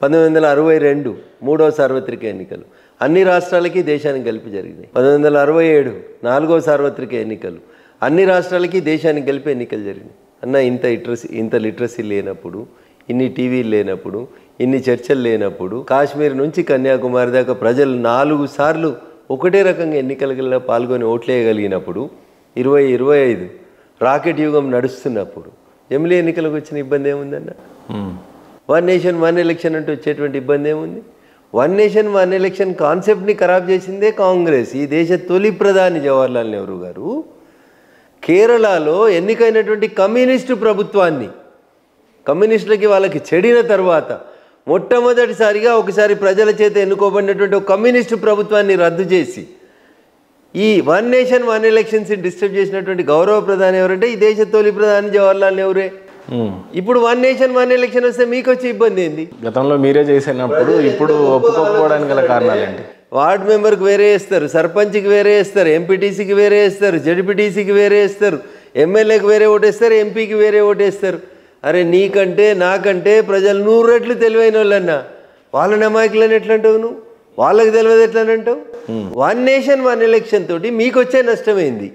1962 మూడవ సార్వత్రిక ఎన్నికలు అన్ని రాష్ట్రాలకి దేశానికి కలిపి జరిగినాయి. 1967 నాలుగవ సార్వత్రిక ఎన్నికలు అన్ని రాష్ట్రాలకి దేశానికి కలిపి ఎన్నికలు జరిగినాయి. అన్న ఇంత లిటరసీ లేనప్పుడు, ఇన్ని టీవీలు లేనప్పుడు, ఇన్ని చర్చలు లేనప్పుడు, కాశ్మీర్ నుంచి కన్యాకుమారి దాకా ప్రజలు 4 సార్లు ఒకటే రకంగా ఎన్నికలలో పాల్గొని ఓట్లేయగలిగినప్పుడు, 2025 రాకెట్ యుగం నడుస్తున్నప్పుడు ఎమ్మెల్యే ఎన్నికలకు వచ్చిన ఇబ్బంది ఏముందన్న? వన్ నేషన్ వన్ ఎలక్షన్ అంటూ వచ్చేటువంటి ఇబ్బంది ఏముంది? వన్ నేషన్ వన్ ఎలక్షన్ కాన్సెప్ట్ని ఖరాబ్ చేసిందే కాంగ్రెస్. ఈ దేశ తొలి ప్రధాని జవహర్లాల్ నెహ్రూ గారు కేరళలో ఎన్నికైనటువంటి కమ్యూనిస్టు ప్రభుత్వాన్ని, కమ్యూనిస్టులకి వాళ్ళకి చెడిన తర్వాత మొట్టమొదటిసారిగా ఒకసారి ప్రజల చేత ఎన్నుకోబడినటువంటి ఒక కమ్యూనిస్టు ప్రభుత్వాన్ని రద్దు చేసి ఈ one nation one elections disturb చేసినటువంటి గౌరవ ప్రధాని ఎవరంటే ఈ దేశ తొలి ప్రధాని జవహర్లాల్ నెహ్రూరే. ఇప్పుడు వన్ నేషన్ వన్ ఎలక్షన్ వస్తే మీకు వచ్చే ఇబ్బంది ఏంది? గతంలో మీరే చేసినప్పుడు ఇప్పుడు ఒప్పుకోకపోవడానికి గల కారణాలు ఏంటి? వార్డు మెంబర్కి వేరే వేస్తారు, సర్పంచ్కి వేరే వేస్తారు, ఎంపీటీసీకి వేరే వేస్తారు, జడ్పీటీసీకి వేరే వేస్తారు, ఎమ్మెల్యేకి వేరే ఓటేస్తారు, ఎంపీకి వేరే ఓటేస్తారు. అరే నీకంటే నాకంటే ప్రజలు 100 రెట్లు తెలివైన వాళ్ళన్నా వాళ్ళని అమాయకులని ఎట్లా అంటావు నువ్వు? వాళ్ళకి తెలియదు ఎట్లా అంటావు? వన్ నేషన్ వన్ ఎలక్షన్ తోటి మీకు వచ్చే నష్టమైంది.